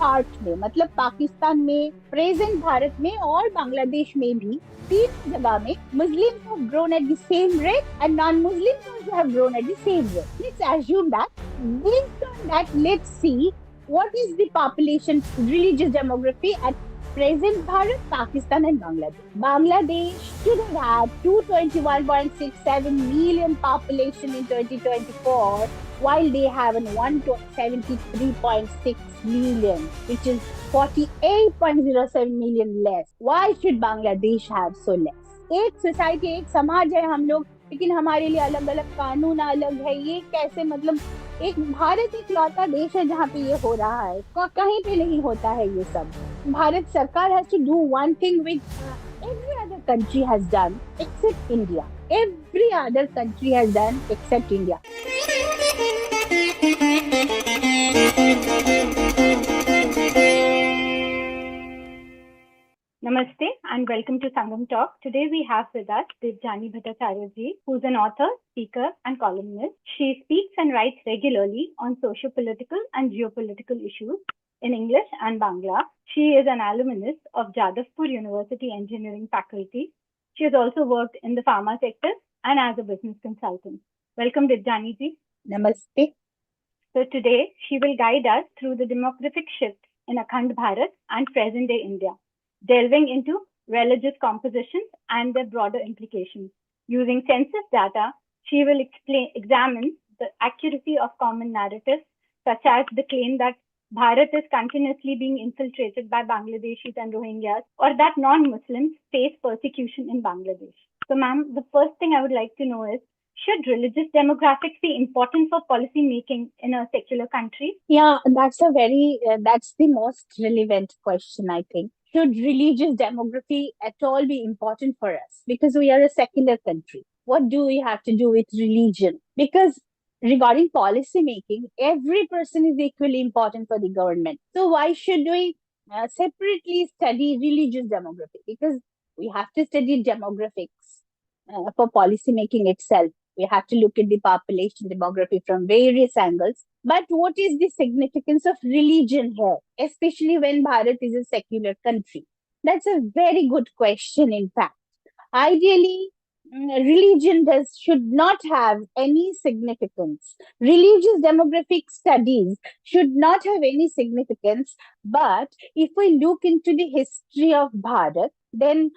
Heart में, मतलब पाकिस्तान में, प्रेजेंट भारत में और बांग्लादेश में भी तीन जगह में Muslims have grown at the same rate and non-Muslims also have grown at the same rate. Let's assume that. Based on that, let's see what is the population religious demography at present Bharat, Pakistan and Bangladesh. Bangladesh should have had 221.67 million population in 2024, while they have an 173.6 million, which is 48.07 million less. Why should Bangladesh have so less? एक society, एक समाज है हम लोग, लेकिन हमारे लिए अलग अलग कानून अलग है। ये कैसे, मतलब एक भारत एक लौता देश है जहाँ पे ये हो रहा है, कहीं पे नहीं होता है ये सब। भारत सरकार has to do one thing which every other country has done except India. Every other country has done except India. Namaste and welcome to Sangam Talk. Today we have with us Debjani Bhattacharyya ji, who's an author, speaker and columnist. She speaks and writes regularly on socio-political and geopolitical issues in English and Bangla. She is an alumnus of Jadavpur University Engineering faculty. She has also worked in the pharma sector and as a business consultant. Welcome Debjani ji. Namaste. So today she will guide us through the demographic shift in Akhand Bharat and present-day India, delving into religious compositions and their broader implications. Using census data, she will examine the accuracy of common narratives, such as the claim that Bharat is continuously being infiltrated by Bangladeshis and Rohingyas, or that non-Muslims face persecution in Bangladesh. So, ma'am, the first thing I would like to know is, should religious demographics be important for policy making in a secular country? Yeah, that's the most relevant question, I think. Should religious demography at all be important for us? Because we are a secular country. What do we have to do with religion? Because regarding policy making, every person is equally important for the government. So why should we separately study religious demography? Because we have to study demographics for policy making itself. We have to look at the population demography from various angles. But what is the significance of religion here, especially when Bharat is a secular country? That's a very good question, in fact. Ideally, religion should not have any significance. Religious demographic studies should not have any significance. But if we look into the history of Bharat, then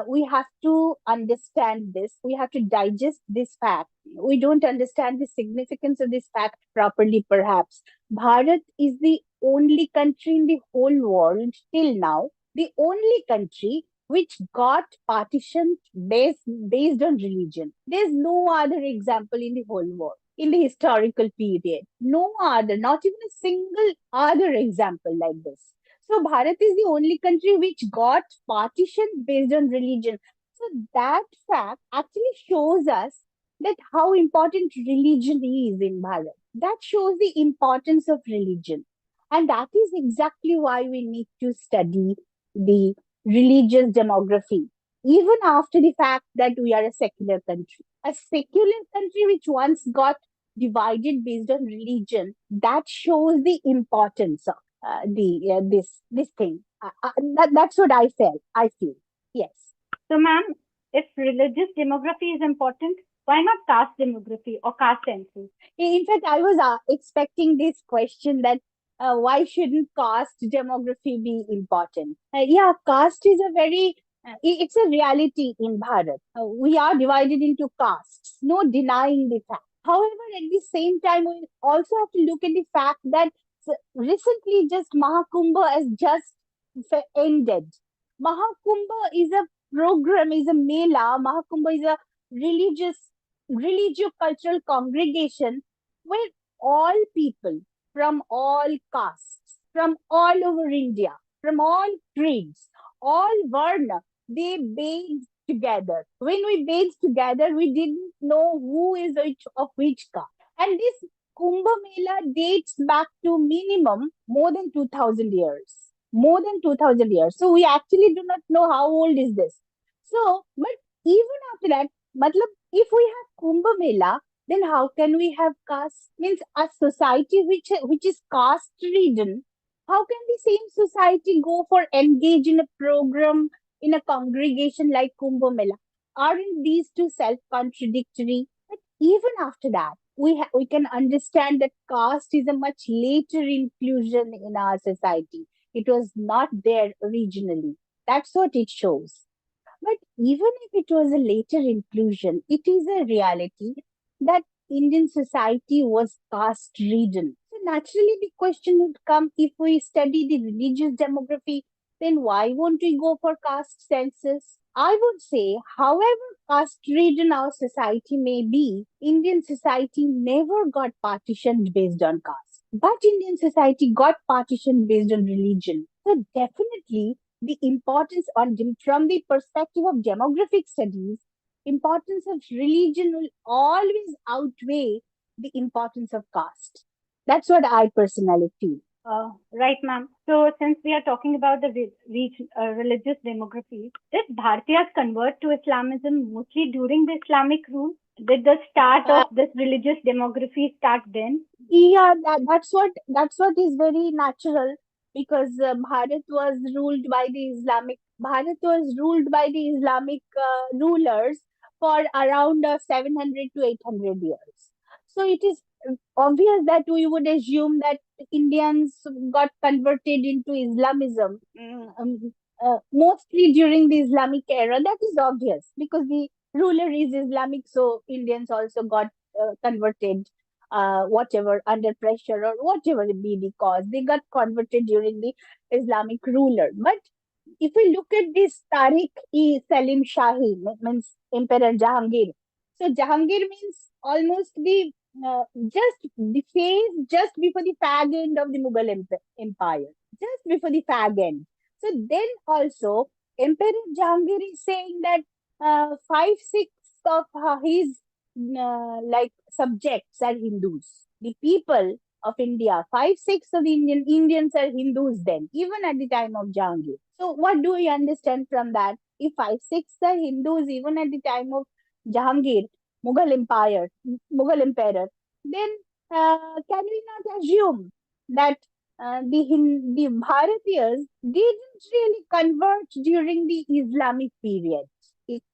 we have to understand this. We have to digest this fact. We don't understand the significance of this fact properly, perhaps. Bharat is the only country in the whole world till now, the only country which got partitioned based on religion. There's no other example in the whole world, in the historical period. No other, not even a single other example like this. So Bharat is the only country which got partitioned based on religion. So that fact actually shows us that how important religion is in Bharat. That shows the importance of religion. And that is exactly why we need to study the religious demography, even after the fact that we are a secular country. A secular country which once got divided based on religion, that shows the importance of this thing. That's what I feel. Yes. So, ma'am, if religious demography is important, why not caste demography or caste census? In fact, I was expecting this question that why shouldn't caste demography be important? Yeah, caste is it's a reality in Bharat. We are divided into castes, no denying the fact. However, at the same time, we also have to look at the fact that recently just Mahakumbha has just ended. Mahakumbha is a program, is a mela. Mahakumbha is a religio-cultural congregation where all people from all castes, from all over India, from all creeds, all varna, they bathed together. When we bathed together, we didn't know who is which caste. And this Kumbh Mela dates back to minimum more than 2000 years. More than 2000 years. So we actually do not know how old is this. So, but even after that, matlab, if we have Kumbh Mela, then how can we have caste? Means a society which is caste ridden How can the same society go for engage in a program in a congregation like Kumbh Mela? Aren't these two self-contradictory? But even after that, we can understand that caste is a much later inclusion in our society. It was not there originally. That's what it shows. But even if it was a later inclusion, it is a reality that Indian society was caste ridden. So naturally, the question would come, if we study the religious demography, then why won't we go for caste census? I would say, however caste ridden our society may be, Indian society never got partitioned based on caste. But Indian society got partitioned based on religion. So definitely the importance on from the perspective of demographic studies, importance of religion will always outweigh the importance of caste. That's what I personally feel. Right, ma'am. So, since we are talking about the religious demography, did Bhartiyas convert to Islamism mostly during the Islamic rule? Did the start Uh, of this religious demography start then? yeah, that's what is very natural because Bharat was ruled by the Islamic rulers for around 700 to 800 years. So it is obvious that we would assume that Indians got converted into Islamism, mostly during the Islamic era. That is obvious because the ruler is Islamic, so Indians also got converted, whatever, under pressure or whatever it be the cause. They got converted during the Islamic ruler. But if we look at this Tariq-e-Salim Shahi, means Emperor Jahangir. So Jahangir means almost the just the phase just before the fag end of the Mughal Empire, just before the fag end. So then also Emperor Jahangir is saying that 5/6 of his like subjects are Hindus. The people of India, 5/6 of the Indians are Hindus then, even at the time of Jahangir. So what do we understand from that? If 5/6 are Hindus even at the time of Jahangir, Mughal Empire, Mughal Emperor, then can we not assume that the Bharatiyas didn't really convert during the Islamic period?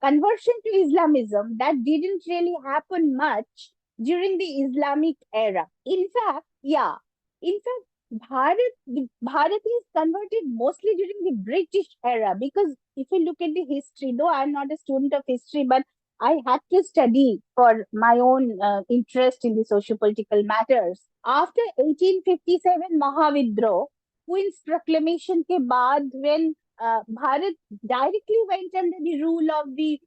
Conversion to Islamism that didn't really happen much during the Islamic era. In fact, yeah, in fact, the Bharat is converted mostly during the British era because if you look at the history, though I'm not a student of history, but I had to study for my own interest in the socio-political matters. After 1857 Mahavidroj, Queen's proclamation के बाद, when Bharat directly went under the rule of the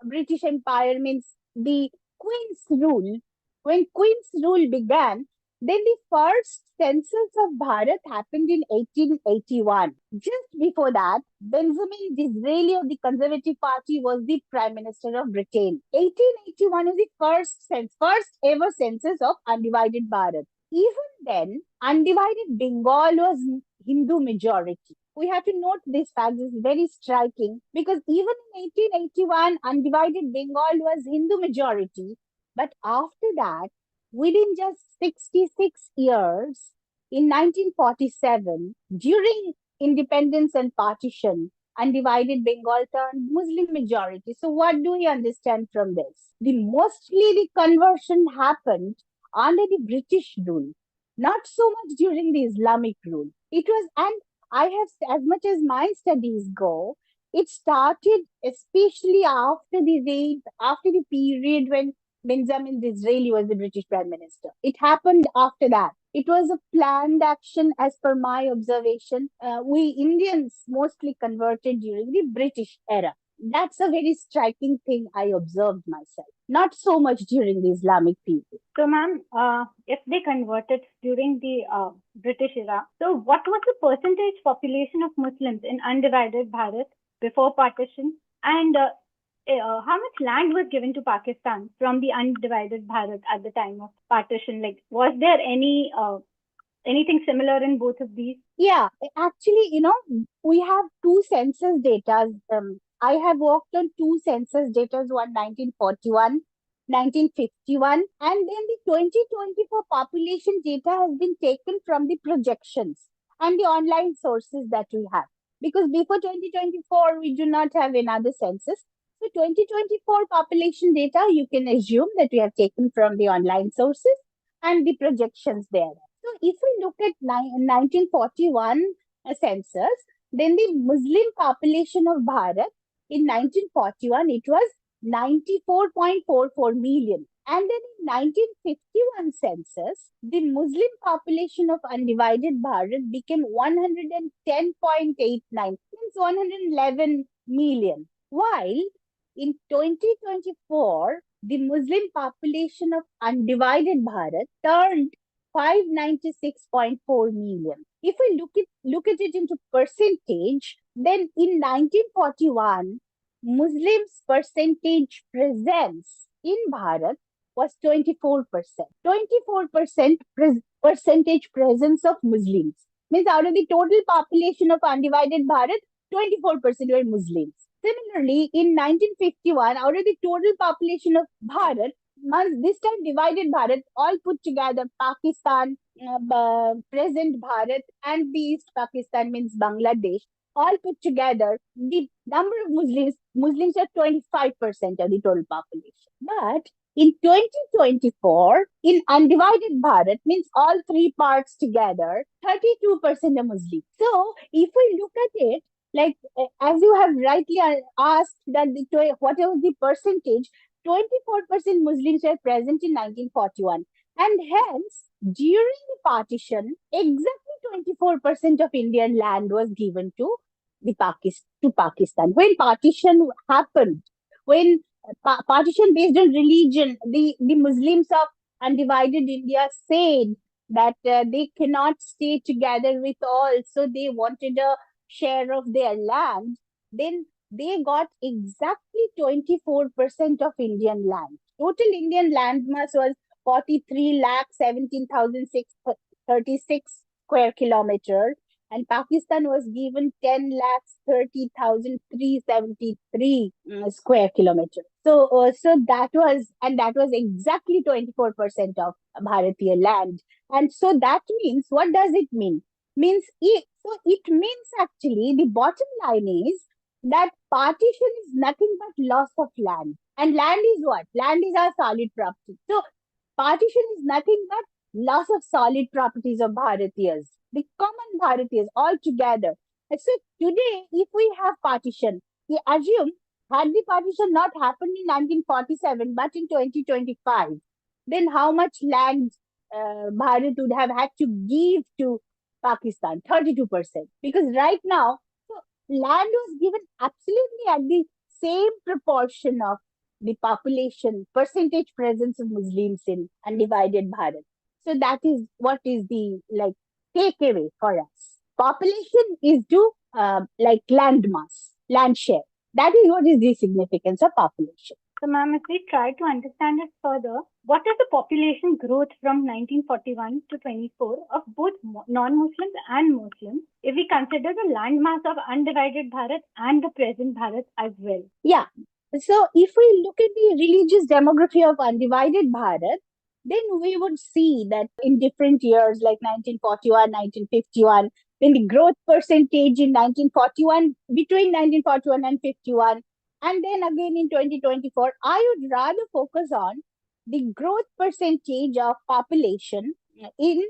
British Empire, means the Queen's rule. When Queen's rule began, then the first census of Bharat happened in 1881. Just before that, Benjamin Disraeli of the Conservative Party was the Prime Minister of Britain. 1881 is the first ever census of undivided Bharat. Even then, undivided Bengal was Hindu majority. We have to note this fact. This is very striking because even in 1881, undivided Bengal was Hindu majority. But after that, within just 66 years, in 1947, during independence and partition, undivided Bengal turned Muslim majority. So, what do we understand from this? Mostly the conversion happened under the British rule, not so much during the Islamic rule. It was, and I have, as much as my studies go, it started especially after the reign, after the period when Benjamin Disraeli was the British Prime Minister. It happened after that. It was a planned action, as per my observation. We Indians mostly converted during the British era. That's a very striking thing I observed myself. Not so much during the Islamic period. So, ma'am, if they converted during the British era, so what was the percentage population of Muslims in undivided Bharat before partition? And how much land was given to Pakistan from the undivided Bharat at the time of partition? Like, was there anything similar in both of these? Yeah, actually, we have two census data. I have worked on two census data, one 1941, 1951, and then the 2024 population data has been taken from the projections. and the online sources that we have. Because before 2024, we do not have another census. So 2024 population data, you can assume that we have taken from the online sources and the projections there. So if we look at 1941 census, then the Muslim population of Bharat in 1941, it was 94.44 million. And then in 1951 census, the Muslim population of undivided Bharat became 110.89, means 111 million. While in 2024, the Muslim population of undivided Bharat turned 596.4 million. If we look at it into percentage, then in 1941, Muslims' percentage presence in Bharat was 24%. 24% percentage presence of Muslims. Means out of the total population of undivided Bharat, 24% were Muslims. Similarly, in 1951, out of the total population of Bharat, this time divided Bharat, all put together, Pakistan, present Bharat, and the East Pakistan means Bangladesh, all put together, the number of Muslims are 25% of the total population. But in 2024, in undivided Bharat, means all three parts together, 32% are Muslims. So if we look at it, like as you have rightly asked, that whatever the percentage, 24% Muslims were present in 1941. And hence, during the partition, exactly 24% of Indian land was given to Pakistan. When partition happened, when partition based on religion, the Muslims of undivided India said that they cannot stay together with all, so they wanted a share of their land, then they got exactly 24% of Indian land. Total Indian land mass was 43,17,636 square kilometers, and Pakistan was given 10,30,373 square kilometers. So that was exactly 24% of Bharatiya land. And so that means, what does it mean? It means actually, the bottom line is that partition is nothing but loss of land. And land is what? Land is our solid property. So partition is nothing but loss of solid properties of Bharatiyas, the common Bharatiyas all together. And so today, if we have partition, we assume, had the partition not happened in 1947 but in 2025, then how much land Bharat would have had to give to Pakistan? 32%. Because right now, land was given absolutely at the same proportion of the population, percentage presence of Muslims in undivided Bharat. So that is what is the takeaway for us. Population is to land mass, land share. That is what is the significance of population. So, ma'am, if we try to understand it further, what is the population growth from 1941 to 24 of both non-Muslims and Muslims, if we consider the landmass of undivided Bharat and the present Bharat as well? Yeah. So, if we look at the religious demography of undivided Bharat, then we would see that in different years, like 1941, 1951, then the growth percentage in 1941, between 1941 and 51, and then again in 2024, I would rather focus on the growth percentage of population in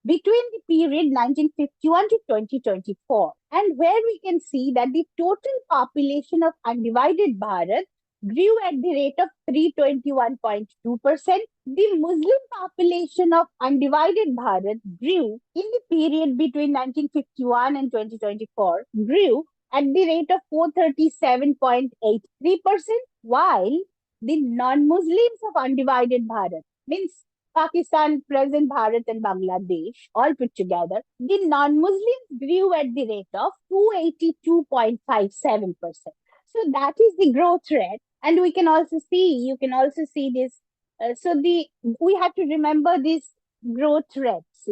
between the period 1951 to 2024, and where we can see that the total population of undivided Bharat grew at the rate of 321.2%. The Muslim population of undivided Bharat grew in the period between 1951 and 2024, grew at the rate of 437.83%, while the non-Muslims of undivided Bharat, means Pakistan, present Bharat and Bangladesh, all put together, the non-Muslims grew at the rate of 282.57%. So that is the growth rate. And we can also see, you can also see this. We have to remember these growth rates,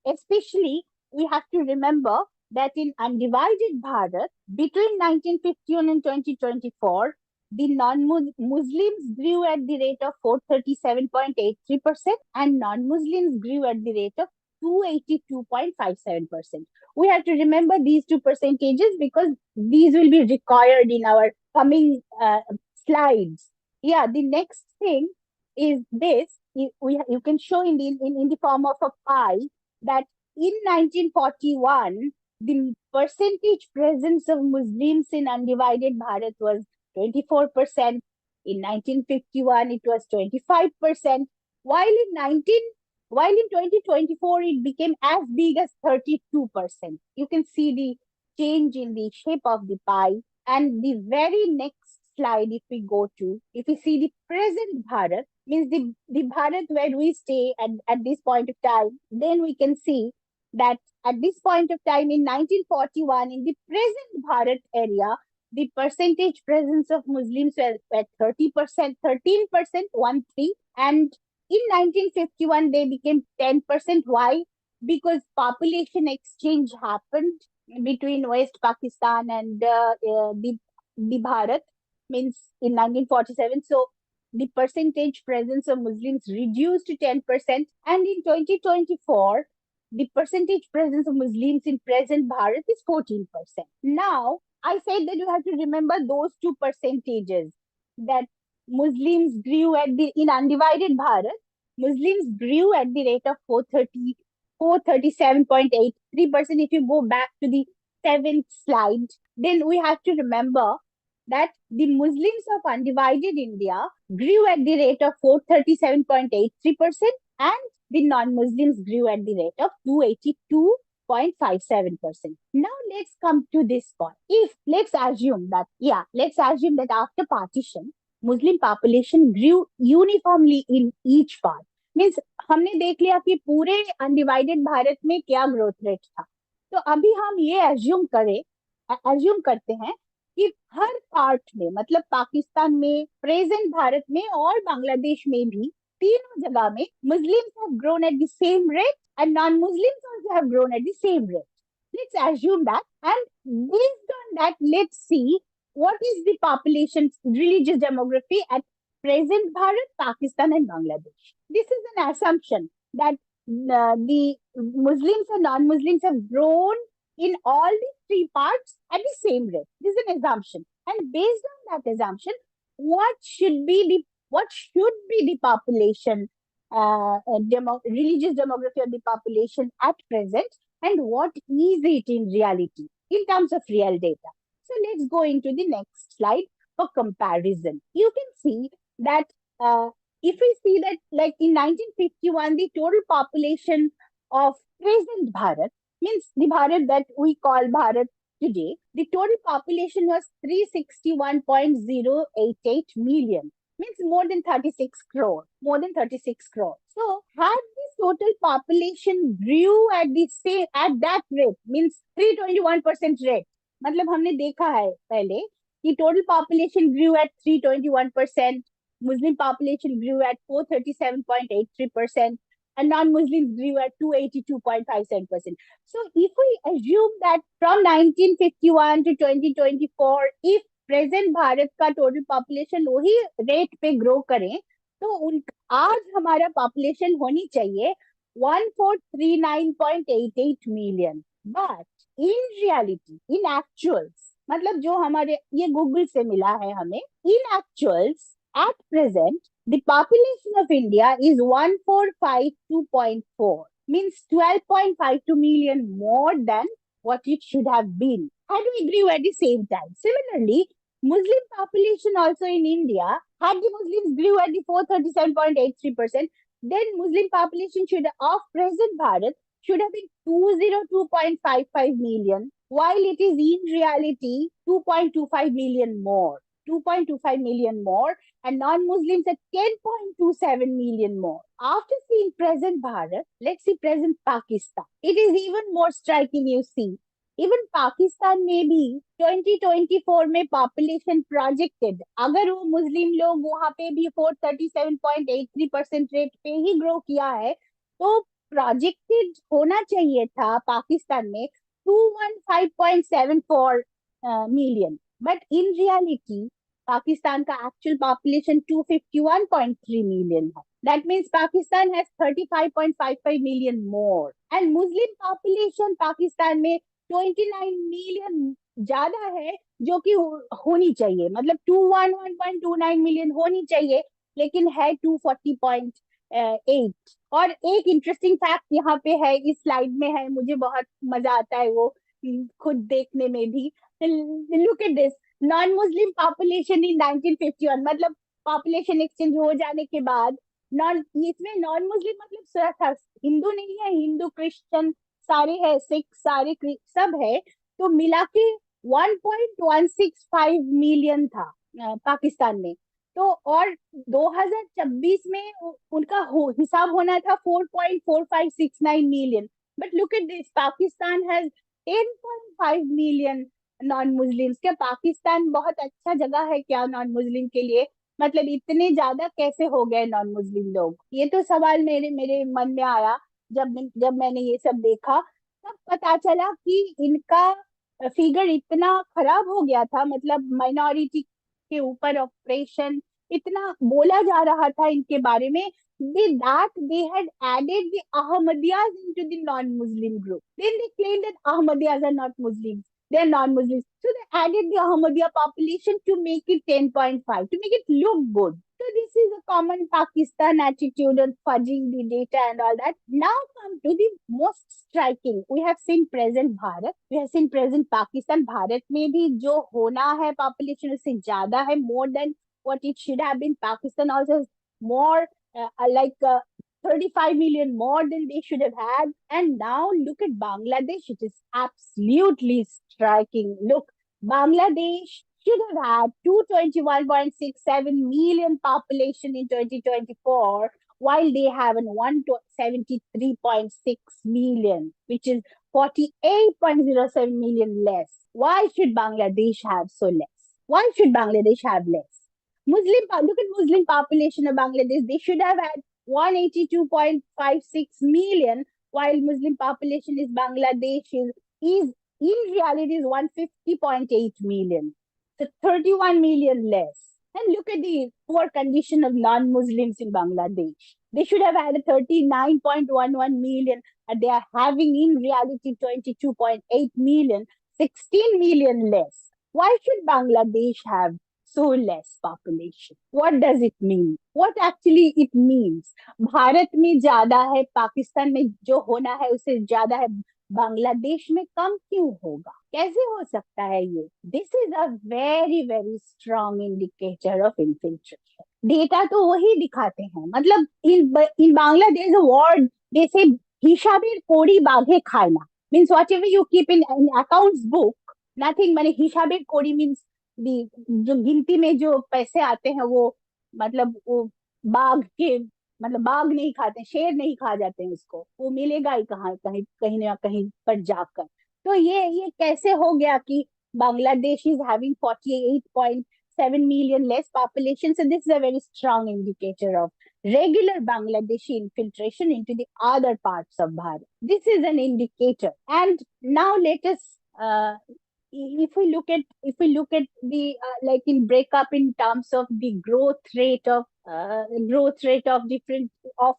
especially we have to remember that in undivided Bharat, between 1951 and 2024, the non-Muslims grew at the rate of 437.83% and non-Muslims grew at the rate of 282.57%. We have to remember these two percentages because these will be required in our coming slides. Yeah, the next thing is this. You can show in the form of a pie that in 1941, the percentage presence of Muslims in undivided Bharat was 24%. In 1951, it was 25%, while in 2024, it became as big as 32%. You can see the change in the shape of the pie. And the very next slide, if we see the present Bharat, means the Bharat where we stay at this point of time, then we can see that at this point of time in 1941, in the present Bharat area, the percentage presence of Muslims were at 30%, 13%, 13, and in 1951 they became 10%. Why? Because population exchange happened between West Pakistan and the Bharat, means in 1947. So the percentage presence of Muslims reduced to 10%, and in 2024 the percentage presence of Muslims in present Bharat is 14%. Now, I said that you have to remember those two percentages, that Muslims grew in undivided Bharat, Muslims grew at the rate of 437.83%. If you go back to the 7th slide, then we have to remember that the Muslims of undivided India grew at the rate of 437.83%, and the non-Muslims grew at the rate of 282.57%. Now let's come to this point. Let's assume that after partition, Muslim population grew uniformly in each part. Means हमने देख लिया कि पूरे undivided Bharat में क्या growth rate था. तो अभी हम ये assume करते हैं कि हर पार्ट में, मतलब पाकिस्तान में, प्रेजेंट भारत में और बांग्लादेश में भी, तीनों जगह में Muslims have grown at the same rate and non-Muslims also have grown at the same rate. Let's assume that, and based on that, let's see what is the population religious demography at present Bharat, Pakistan and Bangladesh. This is an assumption that the Muslims and non-Muslims have grown in all the three parts at the same rate. This is an assumption. And based on that assumption, what should be the population, religious demography of the population at present, and what is it in reality, in terms of real data? So let's go into the next slide for comparison. You can see that if we see that, like in 1951, the total population of present Bharat, means the Bharat that we call Bharat today, the total population was 361.088 million. Means more than 36 crore. So had this total population grew at that rate, means 321% rate. मतलब हमने देखा है पहले कि total population grew at 321%, Muslim population grew at 437.83%, and non-Muslims grew at 282.57%. So if we assume that from 1951 to 2024, if present Bharat का total population वही rate पे grow करें, तो आज हमारा पॉपुलेशन होनी चाहिए 1439.88 million. But in reality, in actuals, मतलब जो हमारे ये गूगल से मिला है हमें, in actuals at present the population of India is 1452.4, means 12.52 million more than what it should have been had we grew at the same time. Similarly, Muslim population also in India, had the Muslims grew at the 437.83%, then Muslim population of present Bharat should have been 202.55 million, while it is in reality 2.25 million more. 2.25 million more, and non-Muslims at 10.27 million more. After seeing present Bharat, let's see present Pakistan. It is even more striking, you see. Even Pakistan में भी 2024 में population projected, अगर वो मुस्लिम लोग वहां पे भी 437.83% rate पे ही ग्रो किया है, तो प्रोजेक्टेड होना चाहिए था पाकिस्तान में 215.74 million. But in reality Pakistan का एक्चुअल पॉपुलेशन 251.3 मिलियन है. That means Pakistan has 35.55 million more. And Muslim population Pakistan में 29 million ज्यादा है, जो कि होनी चाहिए, मतलब 211.29 मिलियन होनी चाहिए, लेकिन है 240.8। और एक इंटरेस्टिंग फैक्ट यहाँ पे है, इस स्लाइड में है, मुझे बहुत मजा आता है वो खुद देखने में भी। Look at this, non Muslim population in 1951, मतलब पॉपुलेशन एक्सचेंज हो जाने के बाद नॉन, इसमें नॉन मुस्लिम मतलब हिंदू नहीं है, हिंदू क्रिश्चियन सारे है, सिख सारे सब है, तो मिला के 1.165 मिलियन था पाकिस्तान में। तो और 2026 में उनका हिसाब होना था 4.4569 million. But look at this, Pakistan has 10.5 million non Muslims. क्या पाकिस्तान बहुत अच्छा जगह है क्या नॉन मुस्लिम के लिए? मतलब इतने ज्यादा कैसे हो गए नॉन मुस्लिम लोग? ये तो सवाल मेरे मेरे मन में आया जब मैंने ये सब देखा। तब पता चला कि इनका फिगर इतना खराब हो गया था, मतलब माइनॉरिटी के ऊपर ऑपरेशन इतना बोला जा रहा था इनके बारे में, they had added the Ahmadiyas into the non-Muslim group. Then they claimed that Ahmadiyas are not Muslims. They are non-Muslims. So they added the Ahmadiyya population to make it 10.5, to make it look good. So this is a common Pakistan attitude on fudging the data and all that. Now come to the most striking. We have seen present Bharat, we have seen present Pakistan. Bharat में भी जो होना है population उससे ज्यादा है, more than what it should have been. Pakistan also has more, 35 million more than they should have had. And now look at Bangladesh. It is absolutely striking. Look, Bangladesh should have had 221.67 million population in 2024, while they have an 173.6 million, which is 48.07 million less. Why should Bangladesh have so less? Why should Bangladesh have less? Look at Muslim population of Bangladesh. They should have had 182.56 million, while Muslim population is Bangladesh is in reality is 150.8 million. So 31 million less. And look at the poor condition of non-Muslims in Bangladesh. They should have had a 39.11 million, and they are having in reality 22.8 million, 16 million less. Why should Bangladesh have so less population? What does it mean? What actually it means? Bharat में ज्यादा है, पाकिस्तान में जो होना है उससे ज्यादा है, बांग्लादेश में कम क्यों होगा? कैसे हो सकता है ये? This is a very very strong indicator of infiltration. Data तो वही दिखाते हैं, मतलब इन बांग्लादेश वर्ड दे से हिसाबेर कोड़ी बाघे खाয় না, means whatever you keep in accounts book, nothing, माने हिसाबेर कोड़ी means जो गिनती में जो पैसे आते हैं वो, मतलब वो बाघ के, मतलब बाघ नहीं खाते, शेर नहीं खा जाते हैं उसको, वो मिलेगा ही कहाँ, कहीं कहीं ना कहीं पर जाकर। तो ये कैसे हो गया कि Bangladesh is having 48.7 million less population? So this is a very strong indicator of regular Bangladeshi infiltration into the other parts of Bharat. This is an indicator. And now let us if we look at the like in breakup in terms of the growth rate of different of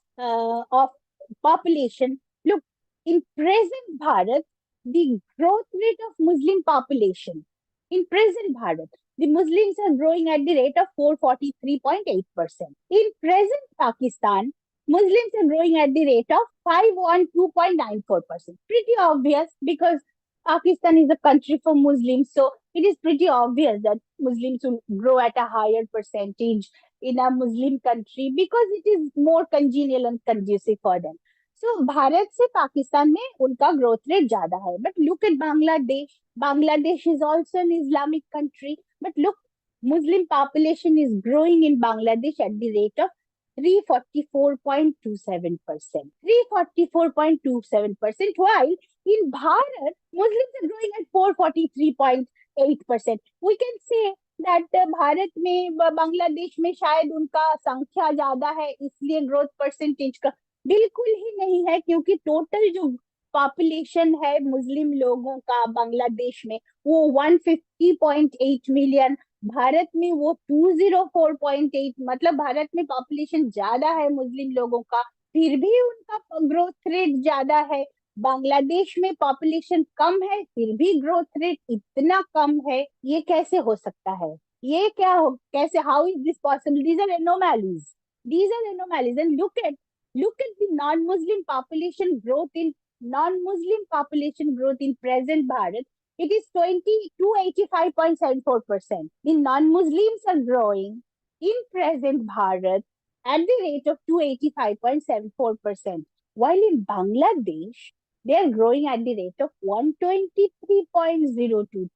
population. Look, in present Bharat, the growth rate of Muslim population in present Bharat, the Muslims are growing at the rate of 443.8%. In present Pakistan, Muslims are growing at the rate of 512.94%. Pretty obvious, because Pakistan is a country for Muslims, so it is pretty obvious that Muslims will grow at a higher percentage in a Muslim country because it is more congenial and conducive for them. So Bharat से पाकिस्तान में उनका growth rate ज्यादा है. But look at Bangladesh. Bangladesh is also an Islamic country, but look, Muslim population is growing in Bangladesh at the rate of 344.27%. 344.27%, while in Bharat, Muslims are growing at 443.8%. We can say that Bharat में बांग्लादेश में शायद उनका संख्या ज्यादा है इसलिए growth percentage का, बिल्कुल ही नहीं है, क्योंकि टोटल जो पॉपुलेशन है मुस्लिम लोगों का बांग्लादेश में वो 150.8 मिलियन भारत में वो 204.8, मतलब भारत में पॉपुलेशन ज्यादा है मुस्लिम लोगों का, फिर भी उनका ग्रोथ रेट ज्यादा है। बांग्लादेश में पॉपुलेशन कम है, फिर भी ग्रोथ रेट इतना कम है। ये कैसे हो सकता है? ये क्या हो, कैसे, how is this possible? These are anomalies, these are anomalies. And look at the non-Muslim population growth in present Bharat. It is 85.74%. The non-Muslims are growing in present Bharat at the rate of 285.74%, while in Bangladesh they are growing at the rate of 123.023%.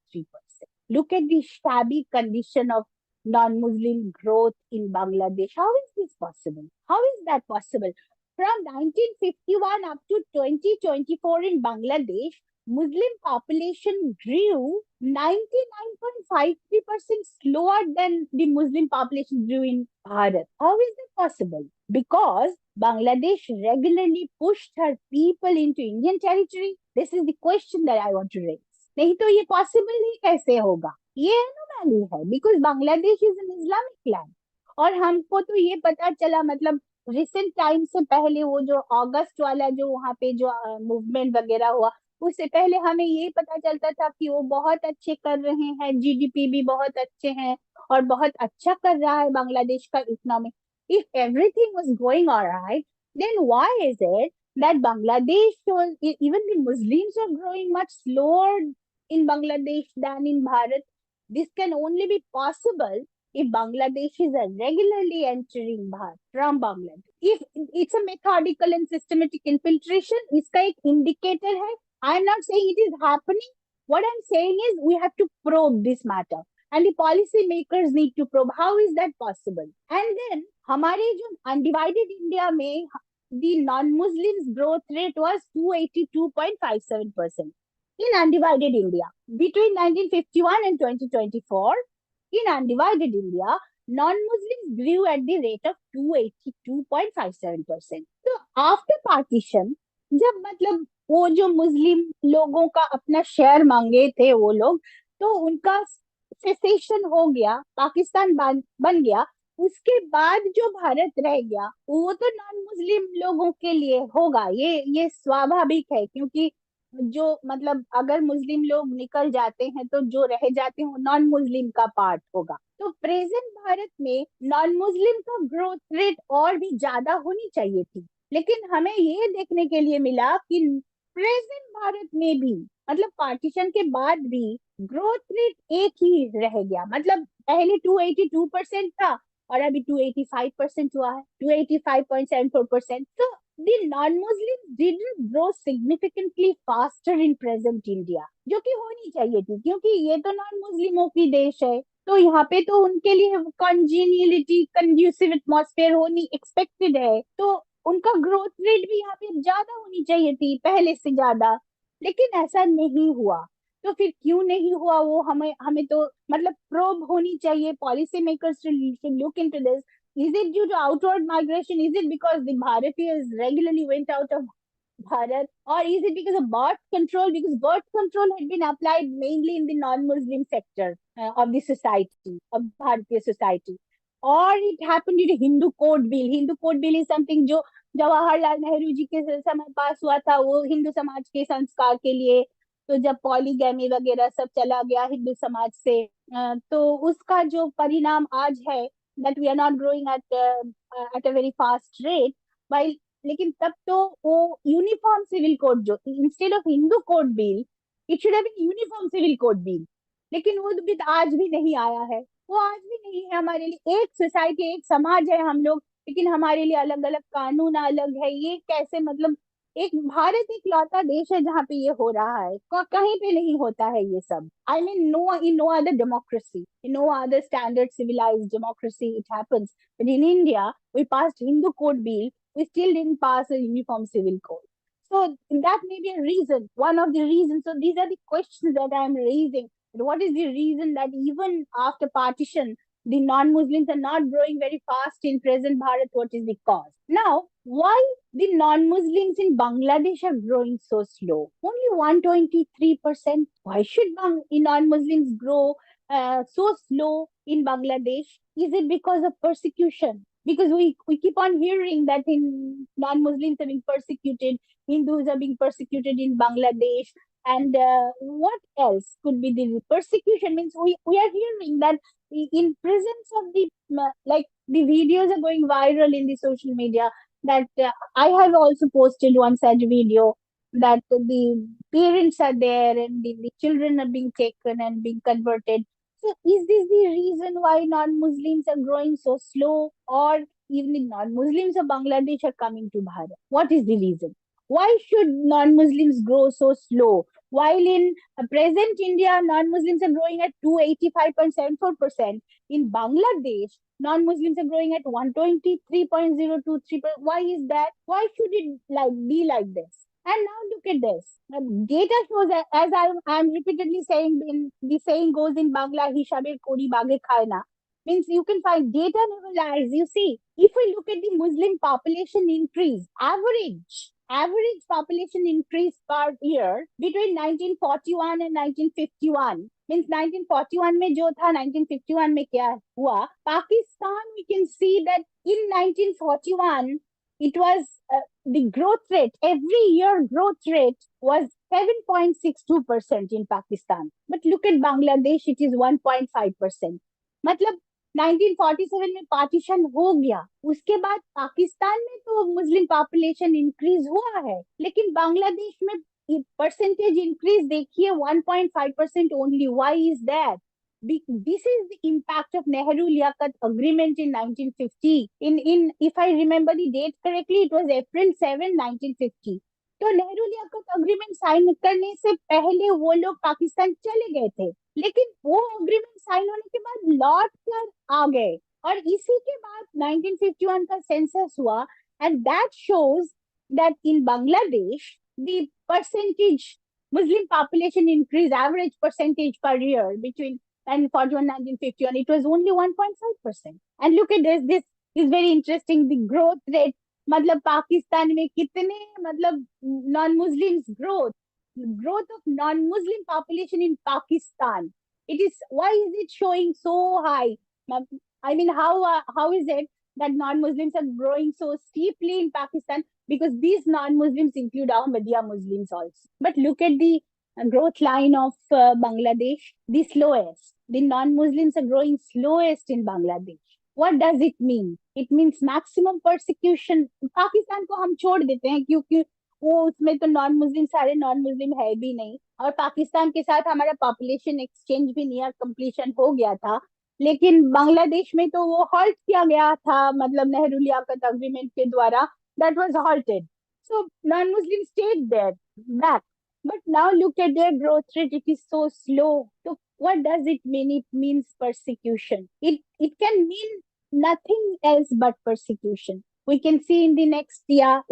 Look at the shabby condition of non-Muslim growth in Bangladesh. How is this possible? How is that possible? From 1951 up to 2024 in Bangladesh, Muslim population grew 99.53% slower than the Muslim population grew in Bharat. How is that possible? Because Bangladesh regularly pushed her people into Indian territory. This is the question that I want to raise. नहीं तो ये possible ही कैसे होगा? ये एनोमैली है, because Bangladesh is an Islamic land. और हमको तो ये पता चला, मतलब रिसेंट टाइम से पहले, वो जो अगस्त वाला जो वहाँ पे जो मूवमेंट वगैरह हुआ, उससे पहले हमें ये पता चलता था कि वो बहुत अच्छे कर रहे हैं, जीडीपी भी बहुत अच्छे हैं और बहुत अच्छा कर रहा है बांग्लादेश का economy. If everything was going alright, then why is it that Bangladesh, even the Muslims are growing much slower in Bangladesh than in Bharat? This can only be possible if Bangladeshis are regularly entering Bharat from Bangladesh. If it's a methodical and systematic infiltration, इसका एक indicator है. I am not saying it is happening. What I'm saying is we have to probe this matter. And the policy makers need to probe. How is that possible? And then हमारे जो undivided India में the non-Muslims growth rate was 282.57%. In undivided India, between 1951 and 2024, in undivided India, non-Muslims grew at the rate of 282.57%. So after partition, जब मतलब वो जो मुस्लिम लोगों का अपना शेयर मांगे थे वो लोग, तो उनका सेसेशन हो गया, पाकिस्तान बन गया। उसके बाद जो भारत रह गया वो तो नॉन मुस्लिम लोगों के लिए होगा, ये स्वाभाविक है, क्योंकि जो मतलब अगर मुस्लिम लोग निकल जाते हैं तो जो रह जाते हैं वो नॉन मुस्लिम का पार्ट होगा। तो प्रेजेंट भारत में नॉन मुस्लिम का ग्रोथ रेट और भी ज्यादा होनी चाहिए थी, लेकिन हमें ये देखने के लिए मिला कि प्रेजेंट भारत में भी, मतलब पार्टीशन के बाद भी, ग्रोथ रेट एक ही रह गया। मतलब पहले 282% था और अभी 285% हुआ है, 285.74%। तो the non-Muslims didn't grow significantly faster in present India, जो कि होनी चाहिए थी, क्योंकि ये तो नॉन मुस्लिमों की देश है, तो यहाँ पे तो उनके लिए कॉन्जीनियलिटी, कंड्यूसिव एटमॉस्फेयर होनी एक्सपेक्टेड है, तो उनका ग्रोथ रेट भी यहाँ पे ज्यादा होनी चाहिए थी, पहले से ज्यादा। लेकिन ऐसा नहीं हुआ। तो फिर क्यों नहीं हुआ वो हमें हमें तो मतलब प्रोब होनी चाहिए। Policy makers should look into this. Is it due to outward migration? Is it because the Bharatians regularly went out of Bharat? Or is it because of birth control? Because birth control had been applied mainly in the non-Muslim sector of the society, of Bharatiya society. Or it happened due to Hindu Code Bill. Hindu Code Bill is something जो जवाहरलाल नेहरू जी के समय पास हुआ था, वो हिंदू समाज के संस्कार के लिए। तो जब पॉलीगैमी वगैरह सब चला गया हिंदू समाज से, तो उसका जो परिणाम आज है, that we are not growing at a very fast rate, while लेकिन तब तो वो यूनिफॉर्म सिविल कोड, जो instead of Hindu code bill, it should have been uniform civil code bill, लेकिन वो भी आज भी नहीं आया है। वो आज भी नहीं है। हमारे लिए एक सोसाइटी, एक समाज है हम लोग, लेकिन हमारे लिए अलग अलग कानून अलग है। ये कैसे, मतलब एक भारत एक लौता देश है जहाँ पे ये हो रहा है, कहीं पे नहीं होता है ये सब। I mean no, in no other democracy, in no other standard civilised democracy it happens, but in India we passed Hindu code bill, we still didn't pass a uniform civil code. So that may be a reason, one of the reasons. So these are the questions that I am raising. What is the reason that even after partition, the non-Muslims are not growing very fast in present Bharat? What is the cause? Now, why the non-Muslims in Bangladesh are growing so slow? Only 123%. Why should non-Muslims grow so slow in Bangladesh? Is it because of persecution? Because we keep on hearing that in non-Muslims are being persecuted, Hindus are being persecuted in Bangladesh, and what else could be the persecution? Means we are hearing that in presence of the like the videos are going viral in the social media, that I have also posted one such video, that the parents are there and the children are being taken and being converted. So is this the reason why non-Muslims are growing so slow, or even the non-Muslims of Bangladesh are coming to Bharat? What is the reason? Why should non-Muslims grow so slow? While in present India, non-Muslims are growing at 285.74%. In Bangladesh, non-Muslims are growing at 123.023%. Why is that? Why should it be like this? And now look at this. Data shows that, as I'm repeatedly saying, in the saying goes in Bangla, hishabe kori bage khaye na. Means you can find data never lies. You see, if we look at the Muslim population increase, average population increase per year between 1941 and 1951. Means 1941 में जो था, 1951 में क्या हुआ? Pakistan, we can see that in 1941 it was the growth rate, every year growth rate was 7.62% in Pakistan. But look at Bangladesh, it is 1.5%. मतलब 1947 में partition हो गया, उसके बाद पाकिस्तान में तो मुस्लिम पॉपुलेशन इंक्रीज हुआ है, लेकिन बांग्लादेश में परसेंटेज इंक्रीज देखिए 1.5% only. Why is that? This is the impact of Nehru-Liaquat Agreement in 1950. If I remember the date correctly, it was April 7, 1950. तो नेहरू लियाकत अग्रीमेंट साइन करने से पहले वो लोग पाकिस्तान चले गए थे, लेकिन वो अग्रीमेंट साइन होने के बाद लौट कर आ गए, और इसी के बाद 1951 का सेंसस हुआ, and that shows that in Bangladesh, the percentage Muslim population increase, average percentage per year between 1941 and 1951, it was only 1.5%. And look at this. This is very interesting. The growth rate, मतलब पाकिस्तान में कितने मतलब non-Muslims growth of non-Muslim population in Pakistan. Why is it showing so high? I mean, how is it that non-Muslims are growing so steeply in Pakistan? Because these non-Muslims include Ahmadiyya Muslims also. But look at the growth line of Bangladesh, the slowest. The non-Muslims are growing slowest in Bangladesh. What does it mean? It means maximum persecution. Pakistan को हम छोड़ देते हैं क्योंकि वो उसमें तो non Muslim, सारे नॉन मुस्लिम है भी नहीं, और पाकिस्तान के साथ हमारा पॉपुलेशन एक्सचेंज भी नियर कंप्लीशन हो गया था, लेकिन बांग्लादेश में तो वो हॉल्ट किया गया था, मतलब नेहरू लियाकत अग्रीमेंट के द्वारा, that was halted. So non-Muslims stayed there, back. But now look at their growth rate, it is so slow. So what does it mean? It means persecution. It can mean nothing else but persecution. We can see in the next year,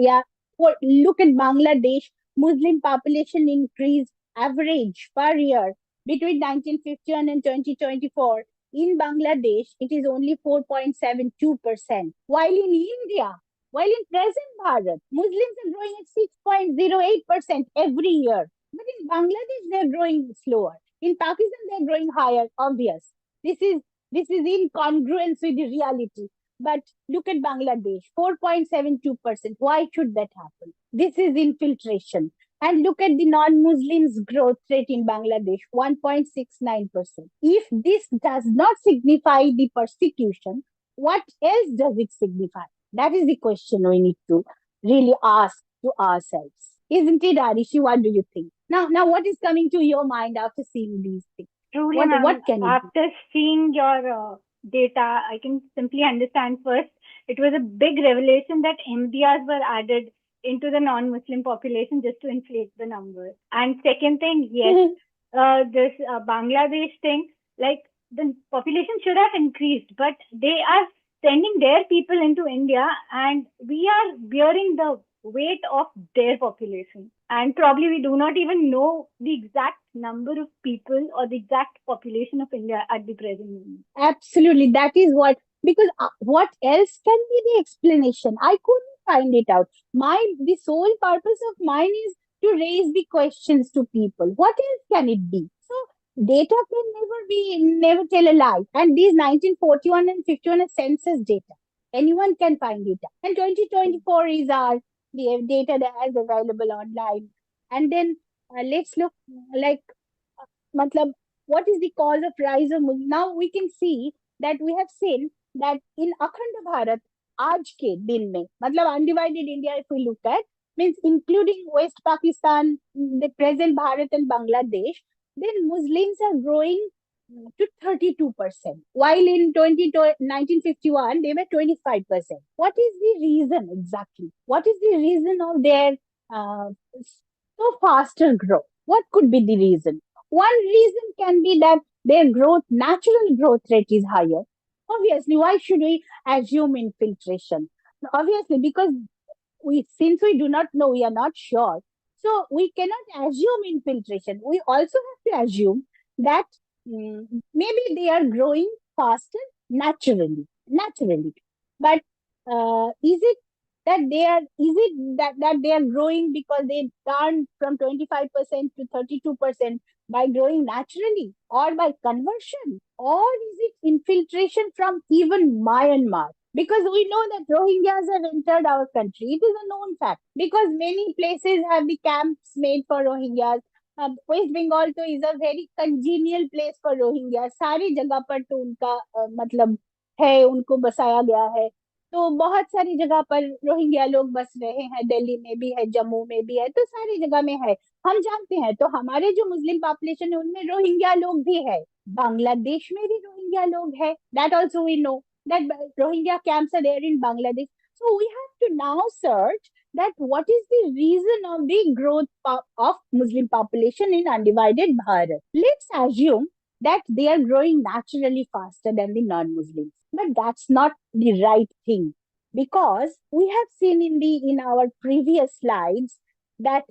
look at Bangladesh, Muslim population increase average per year between 1951 and 2024. In Bangladesh, it is only 4.72%. While in present Bharat, Muslims are growing at 6.08% every year. But in Bangladesh, they're growing slower. In Pakistan, they're growing higher, obvious. This is incongruence with the reality. But look at Bangladesh, 4.72%. Why should that happen? This is infiltration. And look at the non-Muslims growth rate in Bangladesh, 1.69%. If this does not signify the persecution, what else does it signify? That is the question we need to really ask to ourselves. Isn't it, Arishi? What do you think? Now, what is coming to your mind after seeing these things? Truly, what can after seeing your data, I can simply understand first, it was a big revelation that MDRs were added into the non-Muslim population just to inflate the numbers. And second thing, yes, this Bangladesh thing, like the population should have increased, but they are sending their people into India, and we are bearing the weight of their population. And probably we do not even know the exact number of people or the exact population of India at the present moment. Absolutely. That is because what else can be the explanation? I couldn't find it out. The sole purpose of mine is to raise the questions to people. What else can it be? So data can never tell a lie. And these 1941 and 51 are census data. Anyone can find data. And 2024 is our the data that is available online. And then let's look like, matlab, what is the cause of rise of Muslim? Now we can see that we have seen that in Akhand Bharat, आज के दिन में, मतलब undivided India, if we look at, means including West Pakistan, the present Bharat and Bangladesh, then Muslims are growing to 32%, while in 1951 they were 25%. What is the reason exactly? What is the reason of their uh, so faster growth? What could be the reason? One reason can be that their natural growth rate is higher. Obviously, why should we assume infiltration? Obviously, because since we do not know, we are not sure. So we cannot assume infiltration. We also have to assume that maybe they are growing faster naturally. But is it that they are growing because they turned from 25% to 32% by growing naturally or by conversion, or is it infiltration from even Myanmar? Because we know that Rohingyas have entered our country. It is a known fact because many places have the camps made for Rohingyas. West Bengal तो is a very congenial place for Rohingyas. सारी जगह पर तो उनका मतलब है, उनको बसाया गया है. तो बहुत सारी जगह पर रोहिंग्या लोग बस रहे हैं. दिल्ली में भी है, जम्मू में भी है, तो सारी जगह में है. हम जानते हैं. तो हमारे जो मुस्लिम पॉपुलेशन है उनमें रोहिंग्या लोग भी है. बांग्लादेश में भी रोहिंग्या लोग है. That also we know that Rohingya camps are there in Bangladesh. So we have to now search that what is the reason of the growth of Muslim population in undivided Bharat. Let's assume that they are growing naturally faster than the non-Muslims. But that's not the right thing, because we have seen in our previous slides that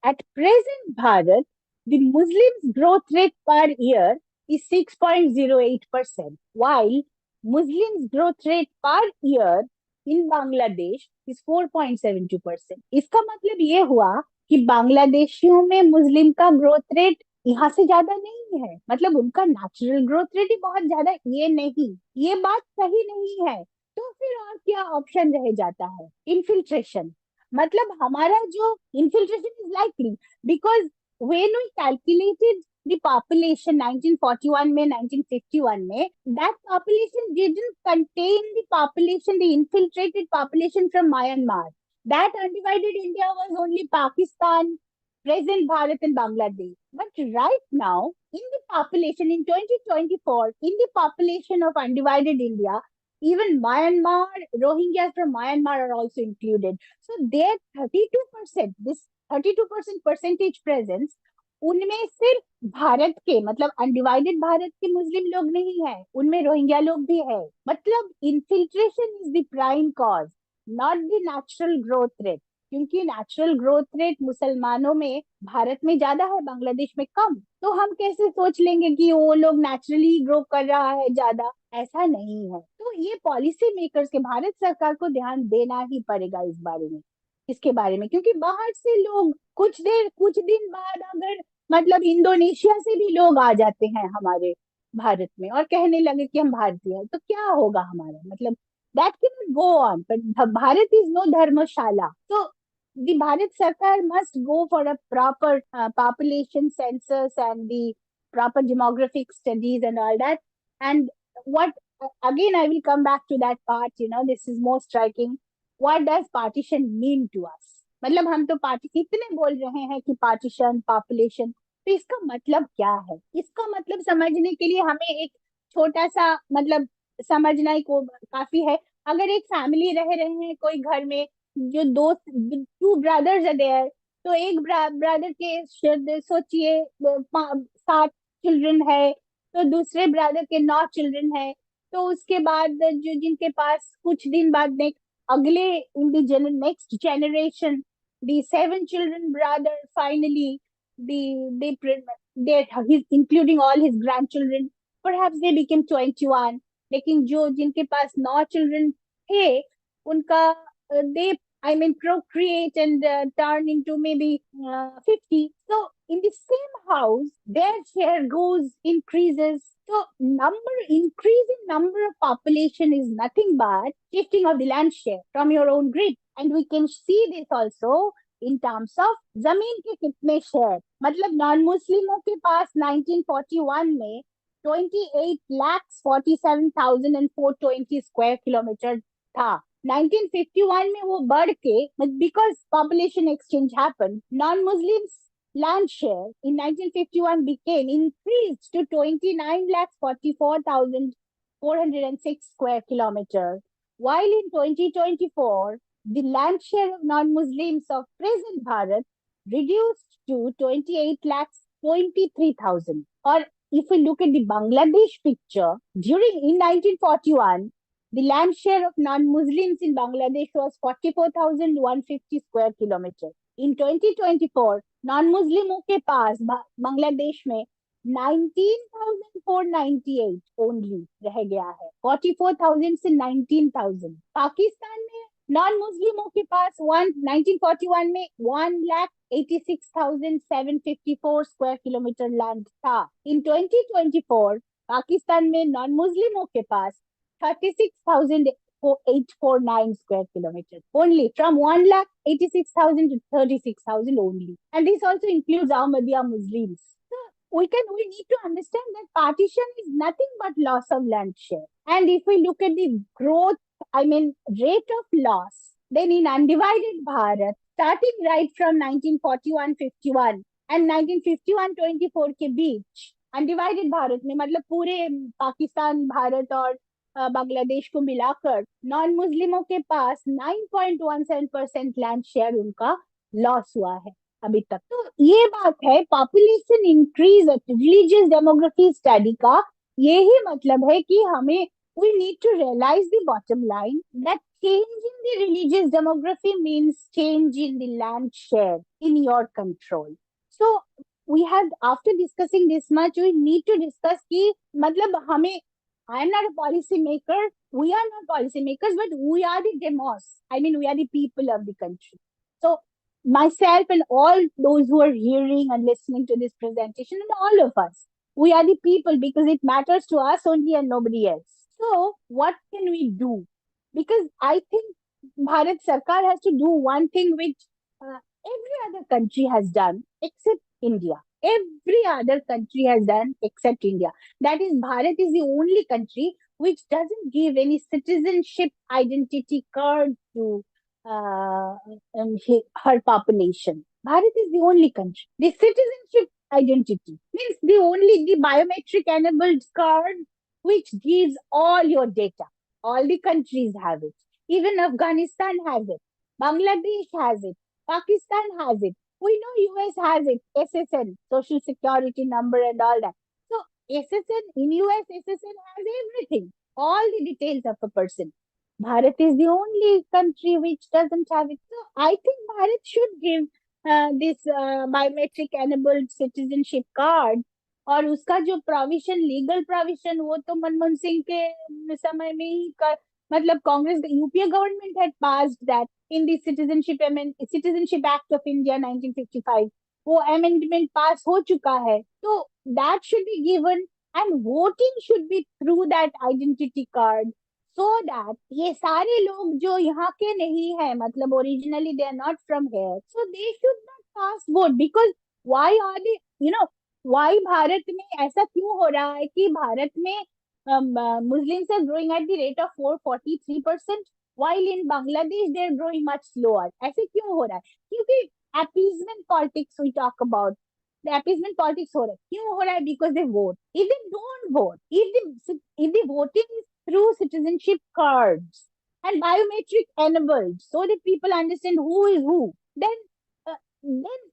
at present Bharat, the Muslims growth rate per year is 6.08%, while Muslims growth rate per year in Bangladesh is 4.72%. इसका मतलब ये हुआ कि बांग्लादेशियों में मुस्लिम का growth rate यहाँ से ज्यादा नहीं है. मतलब उनका नेचुरल ग्रोथ रेट ही बहुत ज्यादा ये नहीं. ये बात सही नहीं है. तो फिर और क्या ऑप्शन रह जाता है? इन्फिल्ट्रेशन. मतलब हमारा जो infiltration is likely because when we calculated the population 1941 में 1951 में, that population didn't contain the population, the infiltrated population from Myanmar. That undivided India was only Pakistan, present Bharat and Bangladesh. But right now, in the population in 2024, in the population of undivided India, even Myanmar, Rohingyas from Myanmar are also included. So their 32%, this 32% percentage presence, उनमें सिर्फ भारत के मतलब undivided Bharat के मुस्लिम लोग नहीं है, उनमें Rohingya लोग भी है. मतलब infiltration is the prime cause, not the natural growth rate. क्योंकि नेचुरल ग्रोथ रेट मुसलमानों में भारत में ज्यादा है, बांग्लादेश में कम. तो हम कैसे सोच लेंगे कि वो लोग नेचुरली ग्रो कर रहा है ज्यादा? ऐसा नहीं है. तो ये पॉलिसी मेकर्स के, भारत सरकार को ध्यान देना ही पड़ेगा इस बारे में, इसके बारे में. क्योंकि बाहर से लोग कुछ दिन बाद अगर मतलब इंडोनेशिया से भी लोग आ जाते हैं हमारे भारत में और कहने लगे कि हम भारतीय हैं, तो क्या होगा हमारा? मतलब that can go on. But Bharat is no dharamshala. तो the Bharat Sarkar must go for a proper population census and the proper demographic studies and all that. And what, again, I will come back to that part, this is more striking. What does partition mean to us? मतलब हम तो इतने बोल रहे हैं कि partition, population, तो इसका मतलब क्या है? इसका मतलब समझने के लिए हमें एक छोटा सा मतलब समझना ही को काफी है. अगर एक फैमिली रह रहे हैं कोई घर में, जो दो टू ब्रदर्स है देयर, तो एक ब्रदर के सोचिए 7 चिल्ड्रन है, तो दूसरे ब्रदर के 9 चिल्ड्रन है. तो उसके बाद जो जिनके पास कुछ दिन बाद अगले in the next generation, the 7 children brother, finally he's including all his grandchildren, perhaps they became 21. लेकिन जो जिनके पास 9 children थे उनका they procreate and turn into maybe 50. So in the same house, their share increases. So increasing number of population is nothing but shifting of the land share from your own grid. And we can see this also in terms of जमीन के कितने share, मतलब non मुस्लिमों के पास 1941 में 28,47,420 square kilometre था. 1951 में वो बढ़ के, because population exchange happened, non-Muslims land share in 1951 became increased to 29,44,406 square kilometers, while in 2024 the land share of non-Muslims of present Bharat reduced to 28,23,000. Or if we look at the Bangladesh picture, in 1941, the land share of non-Muslims in Bangladesh was 44,150 square kilometers. In 2024, non-Muslimों के पास बांग्लादेश में 19,498 only रह गया है. 44,000 से 19,000. पाकिस्तान में non-Muslimों के पास 1941 में 1,86,754 square kilometre land था. In 2024, पाकिस्तान में non-Muslimों के पास 36,849 square kilometers, only from 1,86,000 to 36,000 only. And this also includes Ahmadiyya Muslims. So we need to understand that partition is nothing but loss of land share. And if we look at the growth, rate of loss, then in undivided Bharat, starting right from 1941-51 and 1951-24 के बीच, undivided Bharat में, मतलब पूरे पाकिस्तान, भारत और बांग्लादेश को मिलाकर non मुस्लिमों के पास 9.17% land share उनका लॉस हुआ है अभी तक. तो ये बात है population increase, religious demography study का यही मतलब है कि हमें we need to realize the bottom line that change in the religious demography means change in the land share in your control. So we have, after discussing this much, we need to discuss कि मतलब हमें, I am not a policy maker, we are not policy makers, but we are the demos. We are the people of the country. So myself and all those who are hearing and listening to this presentation, and all of us, we are the people because it matters to us only and nobody else. So what can we do? Because I think Bharat Sarkar has to do one thing which every other country has done except India. Every other country has done except India. That is, Bharat is the only country which doesn't give any citizenship identity card to her population. Bharat is the only country. The citizenship identity means the biometric enabled card which gives all your data. All the countries have it. Even Afghanistan has it. Bangladesh has it. Pakistan has it. We know US has it. SSN, Social Security Number and all that. So SSN, in US, SSN has everything. All the details of a person. Bharat is the only country which doesn't have it. So I think Bharat should give this biometric enabled citizenship card. और उसका जो provision, legal provision, वो तो मनमोहन सिंह के समय में ही मतलब Congress, UPA government had passed that in the citizenship act of India 1955. वो अमेंडमेंट पास हो चुका है. तो that should be given and voting should be through that identity card, so that ये सारे लोग जो यहाँ के नहीं है, मतलब originally they are not from here, so they should not cast vote. Because why are they, why Bharat में ऐसा क्यों हो रहा है कि भारत में Muslims are growing at the rate of 443%, while in Bangladesh they are growing much slower. ऐसे क्यों हो रहा है? क्योंकि appeasement politics we talk about. The appeasement politics हो रहा है. क्यों हो रहा है? Because they vote. If they don't vote, if the voting is through citizenship cards and biometric enabled, so that people understand who is who, then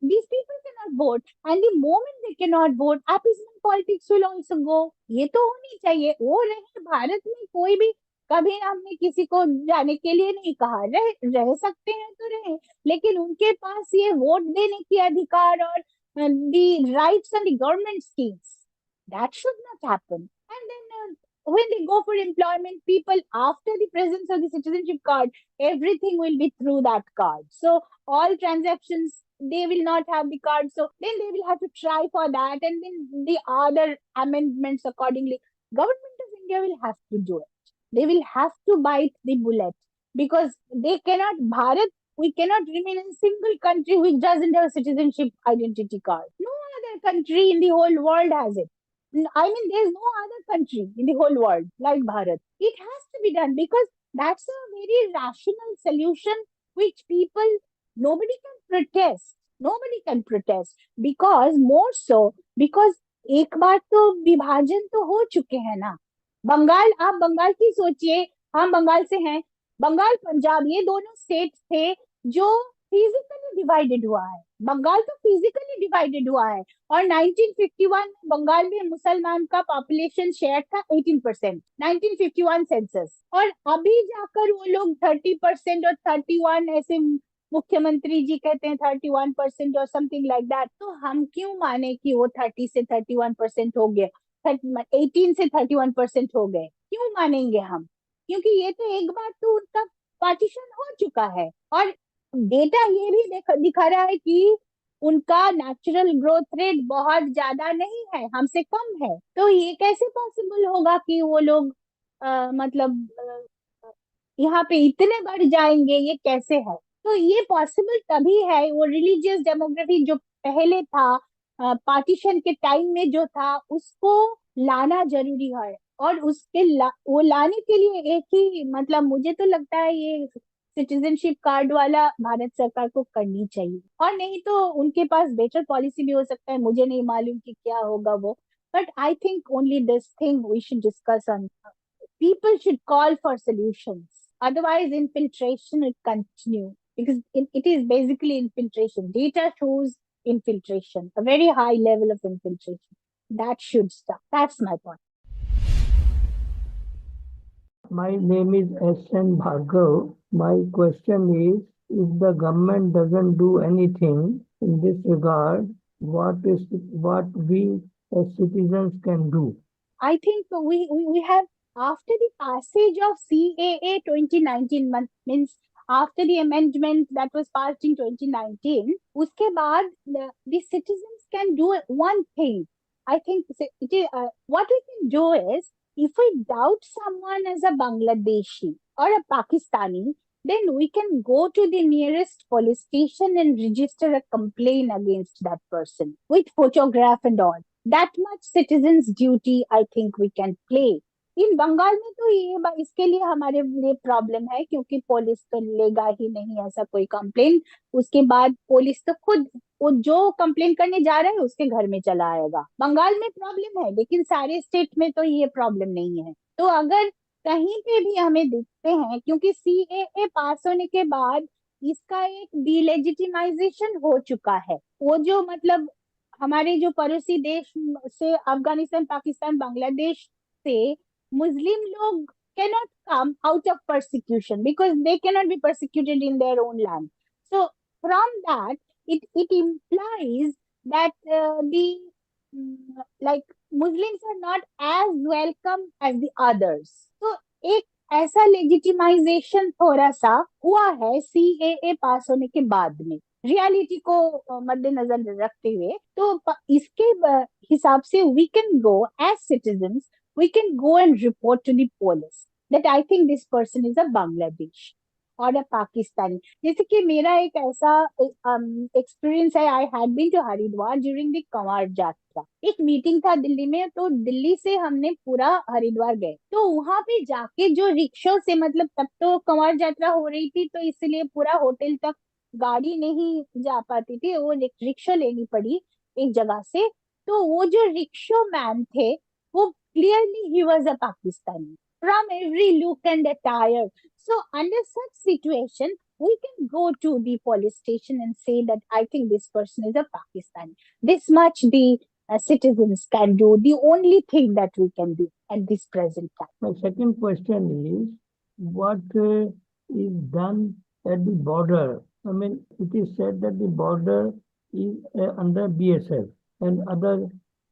these people cannot vote, and the moment they cannot vote, appeasement politics will also go. ये तो होनी चाहिए. वो रहे भारत में कोई भी कभी हमने किसी को जाने के लिए नहीं कहा, रह सकते हैं तो रहे, लेकिन उनके पास ये वोट देने की अधिकार और the rights and the government schemes, that should not happen. And then when they go for employment, people, after the presence of the citizenship card, everything will be through that card. So all transactions they will not have the card. So then they will have to try for that, and then the other amendments accordingly. Government of India will have to do it. They will have to bite the bullet, because they cannot, Bharat, we cannot remain in a single country which doesn't have a citizenship identity card. No other country in the whole world has it. I mean, there's no other country in the whole world like Bharat. It has to be done, because that's a very rational solution which people, nobody can protest. Nobody can protest, because more so, because एक बार तो विभाजन तो हो चुके हैं ना. बंगाल, आप बंगाल की सोचिए, हम बंगाल से हैं. बंगाल पंजाब ये दोनों स्टेट थे जो फिजिकली डिवाइडेड हुआ है. बंगाल तो फिजिकली डिवाइडेड हुआ है. और 1951 में बंगाल में मुसलमान का पॉपुलेशन शेयर था 18%, 1951 सेंसस. और अभी जाकर वो लोग 30% और 31 ऐसे मुख्यमंत्री जी कहते हैं 31% और समथिंग लाइक दैट. तो हम क्यों माने कि वो 30 से 31% हो गए, 18 से 31% हो गए, क्यों मानेंगे हम? क्योंकि ये तो एक बार तो उनका पार्टीशन हो चुका है. और डेटा ये भी दिखा रहा है कि उनका नेचुरल ग्रोथ रेट बहुत ज्यादा नहीं है, हमसे कम है. तो ये कैसे पॉसिबल होगा कि वो लोग मतलब यहाँ पे इतने बढ़ जाएंगे, ये कैसे है? तो ये पॉसिबल तभी है, वो रिलीजियस डेमोग्राफी जो पहले था, पार्टीशन के टाइम में जो था, उसको लाना जरूरी है. और उसके वो लाने के लिए एक ही, मतलब मुझे तो लगता है ये सिटीजनशिप कार्ड वाला भारत सरकार को करनी चाहिए. और नहीं तो उनके पास बेटर पॉलिसी भी हो सकता है, मुझे नहीं मालूम कि क्या होगा वो. But I think only this thing we should discuss on. People should call for solutions. Otherwise, infiltration will continue, because it is basically infiltration. Data shows infiltration, a very high level of infiltration. That should stop. That's my point. My name is S.N. Bhargav. My question is, if the government doesn't do anything in this regard, what we as citizens can do? I think we have, after the passage of CAA 2019, means after the amendment that was passed in 2019, uske baad the citizens can do one thing. I think it is, what we can do is, if we doubt someone as a Bangladeshi or a Pakistani, then we can go to the nearest police station and register a complaint against that person with photograph and all. That much citizens duty I think we can play. इन बंगाल में तो ये इसके लिए हमारे लिए problem है, क्योंकि police तो लेगा ही नहीं ऐसा कोई कंप्लेन. उसके बाद पुलिस तो खुद वो जो कंप्लेन करने जा रहा है उसके घर में चला आएगा. बंगाल में प्रॉब्लम है, लेकिन सारे स्टेट में तो ये प्रॉब्लम नहीं है. तो अगर कहीं पे भी हमें दिखते हैं, क्योंकि सीएए पास होने के बाद इसका एक डीलेजिटिमाइजेशन हो चुका है. वो जो मतलब हमारे जो पड़ोसी देश से, अफगानिस्तान, पाकिस्तान, बांग्लादेश से Muslim log cannot come out of persecution, because they cannot be persecuted in their own land. So from that, it implies that like Muslims are not as welcome as the others. So एक ऐसा legitimisation थोड़ा सा हुआ है CAA पास होने के बाद में, रियलिटी को मद्देनजर रखते हुए. तो इसके हिसाब से we can go as citizens, we can go and report to the police that I think this person is a Bangladeshi or a Pakistani. जैसे कि मेरा एक ऐसा एक्सपीरियंस है, I had been to Haridwar during the Kanwar Yatra. एक meeting था दिल्ली में, तो दिल्ली से हमने पूरा हरिद्वार गए. तो वहां पे जाके जो रिक्शा से, मतलब तब तो कंवर यात्रा हो रही थी, तो इसलिए पूरा होटल तक गाड़ी नहीं जा पाती थी, वो रिक्शा लेनी पड़ी एक जगह से. तो वो जो रिक्शा मैन थे, वो clearly he was a Pakistani from every look and attire. So under such situation, we can go to the police station and say that I think this person is a Pakistani. This much the citizens can do. The only thing that we can do at this present time. My second question is, what is done at the border? I mean, it is said that the border is under BSF and other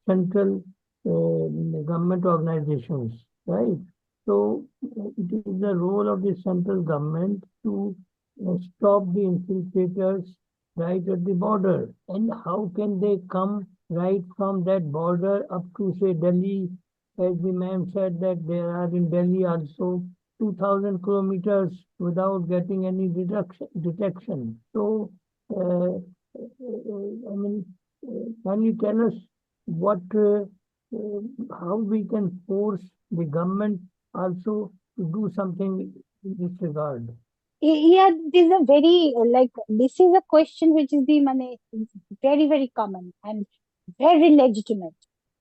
central government organizations, right? So it is the role of the central government to stop the infiltrators right at the border. And how can they come right from that border up to, say, Delhi? As the ma'am said, that there are in Delhi also 2,000 kilometers without getting any detection. So, I mean, can you tell us what, how we can force the government also to do something in this regard? Yeah, this is a very this is a question which is the money very very common and very legitimate.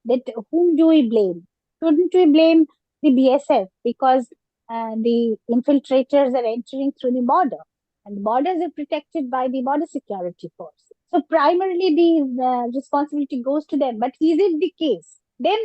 That whom do we blame? Shouldn't we blame the BSF because the infiltrators are entering through the border, and the borders are protected by the border security force. So primarily the responsibility goes to them. But is it the case? Then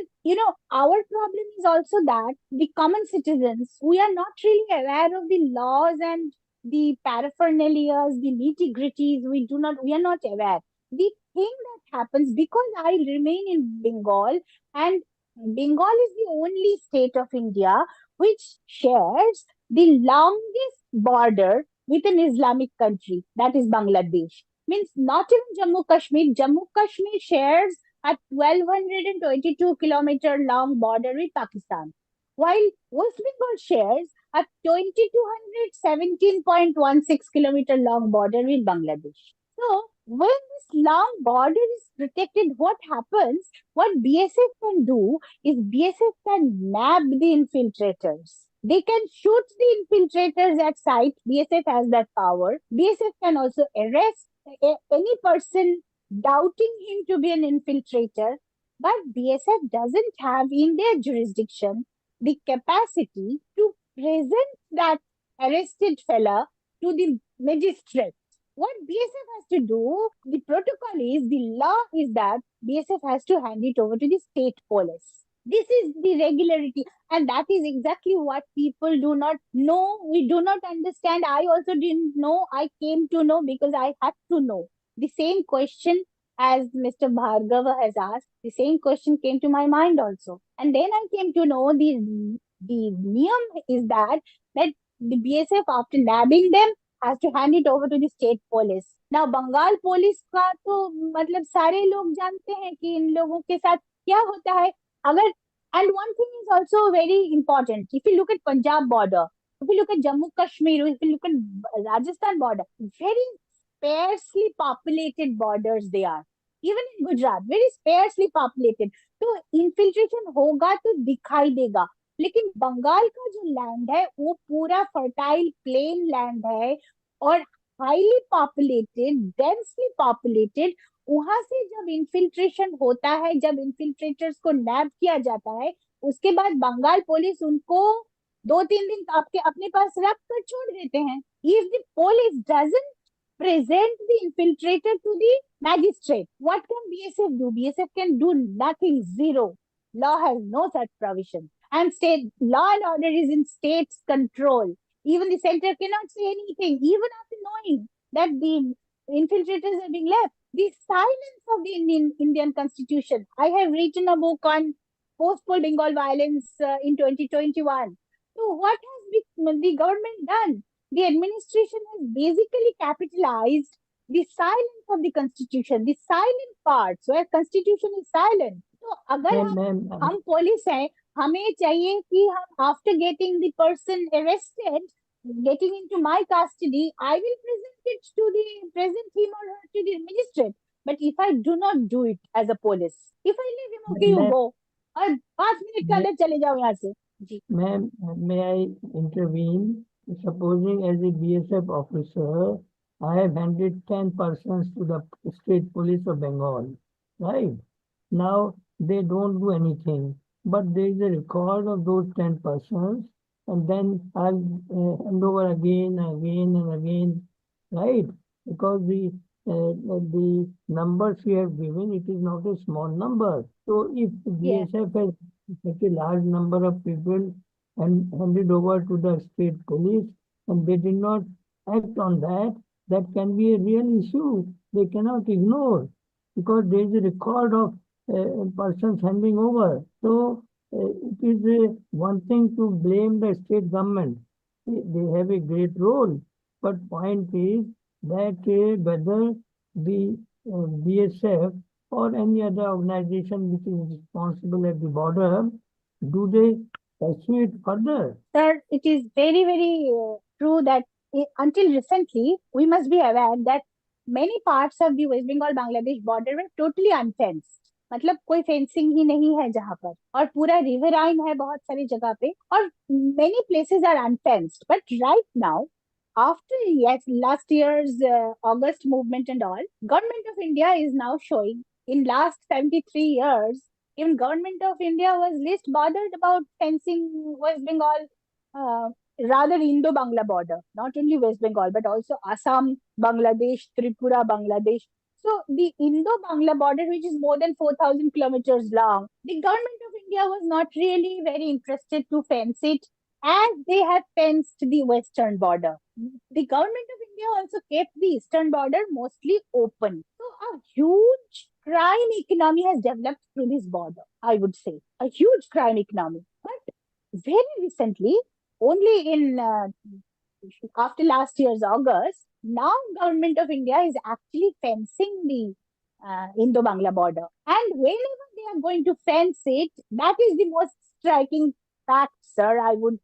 our problem is also that the common citizens, we are not really aware of the laws and the paraphernalia, the nitty gritties. We are not aware. The thing that happens, because I remain in Bengal, and Bengal is the only state of India which shares the longest border with an Islamic country, that is Bangladesh. Means not even Jammu Kashmir. Jammu Kashmir shares a 1,222-kilometer long border with Pakistan, while West Bengal shares a 2,217.16 kilometer long border with Bangladesh. So, when this long border is protected, what happens? What BSF can do is BSF can nab the infiltrators. They can shoot the infiltrators at sight. BSF has that power. BSF can also arrest any person doubting him to be an infiltrator. But BSF doesn't have in their jurisdiction the capacity to present that arrested fella to the magistrate. What BSF has to do, the protocol is, the law is that BSF has to hand it over to the state police. This is the regularity, and that is exactly what people do not know. We do not understand. I also didn't know. I came to know because I had to know. The same question as Mr. Bhargava has asked, the same question came to my mind also. And then I came to know the niyam is that the BSF, after nabbing them, has to hand it over to the state police. Now Bengal police का तो मतलब सारे लोग जानते हैं कि इन लोगों के साथ क्या होता है. अगर and one thing is also very important. If you look at Punjab border, if you look at Jammu Kashmir, if you look at Rajasthan border, very sparsely populated borders they are. Even in Gujarat, very sparsely populated. तो infiltration होगा तो दिखाई देगा. लेकिन बंगाल का जो land है वो पूरा फर्टाइल प्लेन लैंड है और हाईली पॉपुलेटेड, डेंसली पॉपुलेटेड. वहां से जब इन्फिल्ट्रेशन होता है, जब इन्फिल्ट्रेटर्स को नैब किया जाता है, उसके बाद बंगाल पुलिस उनको 2-3 दिन आपके अपने पास रख कर छोड़ देते हैं. If the police doesn't present the infiltrator to the magistrate, what can BSF do? BSF can do nothing, zero. Law has no such provision. And state law and order is in state's control. Even the center cannot say anything, even after knowing that the infiltrators are being left. The silence of the Indian Constitution. I have written a book on post-poll Bengal violence in 2021. So what has the government done? The administration has basically capitalized the silence of the constitution, the silent parts where constitution is silent. तो अगर हम police हैं, हमें चाहिए कि हम after getting the person arrested, getting into my custody, I will present him or her to the magistrate. But if I do not do it as a police, if I leave him, okay, you go. और 5 minute के अंदर चले जाओ यहाँ से. जी. Ma'am, may I intervene? Supposing as a BSF officer, I have handed 10 persons to the state police of Bengal, right? Now they don't do anything, but there is a record of those 10 persons, and then I'll hand over again, and again, right? Because the numbers we have given, it is not a small number. So if BSF has such a large number of people and handed over to the state police, and they did not act on that, that can be a real issue. They cannot ignore, because there is a record of persons handing over. So it is one thing to blame the state government. They have a great role, but point is that whether the BSF or any other organization which is responsible at the border, do they pursue it further? Sir, it is very, very true that until recently, we must be aware that many parts of the West Bengal Bangladesh border were totally unfenced. मतलब कोई fencing ही नहीं है जहाँ पर, और पूरा riverine है बहुत सारी जगह पे, और many places are unfenced. But right now, after last year's August movement and all, government of India is now showing in last 73 years, even government of India was least bothered about fencing West Bengal, rather Indo-Bangla border, not only West Bengal, but also Assam, Bangladesh, Tripura, Bangladesh. So the Indo-Bangla border, which is more than 4,000 kilometers long, the government of India was not really very interested to fence it, as they have fenced the western border. The government of India also kept the eastern border mostly open. So a huge crime economy has developed through this border, I would say. A huge crime economy. But very recently, only in after last year's August, now government of India is actually fencing the Indo-Bangla border. And whenever they are going to fence it, that is the most striking fact, sir. I would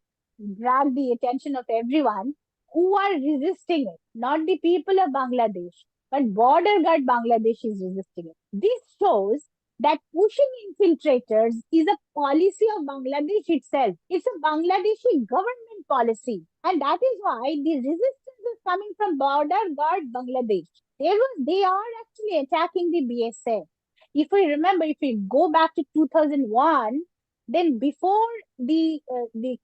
drag the attention of everyone who are resisting it, not the people of Bangladesh, but border guard Bangladesh is resisting it. This shows that pushing infiltrators is a policy of Bangladesh itself. It's a Bangladeshi government policy. And that is why the resistance is coming from border guard Bangladesh. They are actually attacking the BSF. If we remember, if we go back to 2001, then before the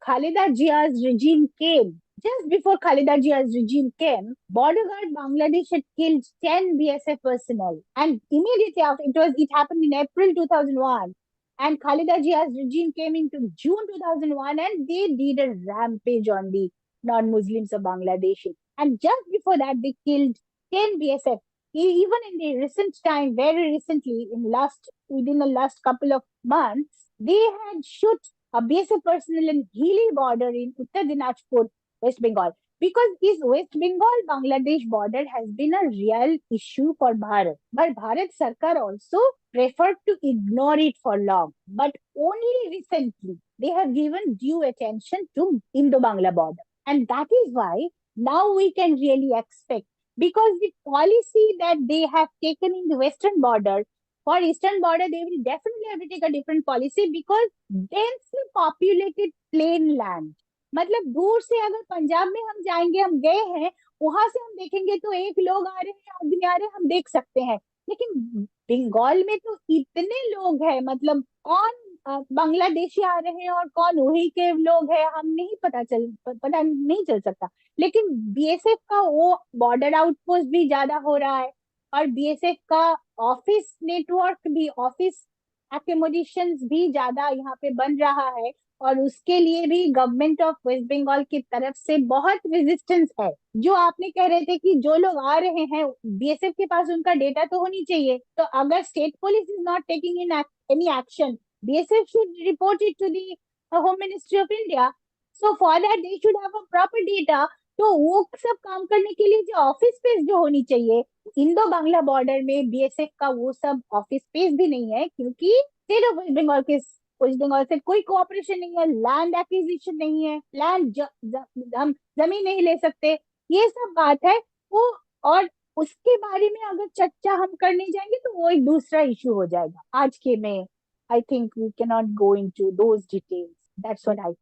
Khaleda Jia's regime came, just before Khaleda Jia's regime came, border guard Bangladesh had killed 10 BSF personnel. And immediately after, it happened in April 2001. And Khaleda Jia's regime came into June 2001, and they did a rampage on the non-Muslims of Bangladesh. And just before that, they killed 10 BSF. Even in the recent time, very recently, within the last couple of months, they had shot a BSF personnel in Hili border in Uttar Dinajpur, West Bengal. Because this West Bengal-Bangladesh border has been a real issue for Bharat. But Bharat Sarkar also preferred to ignore it for long. But only recently, they have given due attention to Indo-Bangla border. And that is why now we can really expect, because the policy that they have taken in the western border, for eastern border, they will definitely have to take a different policy, because densely populated plain land. मतलब दूर से अगर पंजाब में हम जाएंगे, हम गए हैं, वहां से हम देखेंगे तो एक लोग आ रहे हैं, आदमी आ रहे हैं, हम देख सकते हैं. लेकिन बंगाल में तो इतने लोग हैं, मतलब कौन बांग्लादेशी आ रहे हैं और कौन वही के लोग हैं, हम नहीं पता नहीं चल सकता. लेकिन बीएसएफ का वो बॉर्डर आउटपोस्ट भी ज्यादा हो रहा है, और बीएसएफ का ऑफिस नेटवर्क भी, ऑफिस एकोमोडेशंस भी ज्यादा यहाँ पे बन रहा है, और उसके लिए भी गवर्नमेंट ऑफ वेस्ट बंगाल की तरफ से बहुत रेजिस्टेंस है. जो आपने कह रहे थे कि जो लोग आ रहे हैं, बीएसएफ के पास उनका डेटा तो होनी चाहिए. तो अगर state police is not taking in any action, BSF should report it to the home ministry of India. So for that they should have a proper data. तो वो सब काम करने के लिए जो ऑफिस स्पेस जो होनी चाहिए, इंडो बांग्ला बॉर्डर में बीएसएफ का वो सब ऑफिस स्पेस भी नहीं है, क्योंकि स्टेट ऑफ वेस्ट बंगाल के वेस्ट बंगाल से कोई कोऑपरेशन नहीं है, लैंड एक्विजिशन नहीं है, हम जमीन नहीं ले सकते, ये सब बात है वो. और उसके बारे में अगर चर्चा हम करने जाएंगे तो वो एक दूसरा इशू हो जाएगा. आज के में I think we can not go into those details. That's what I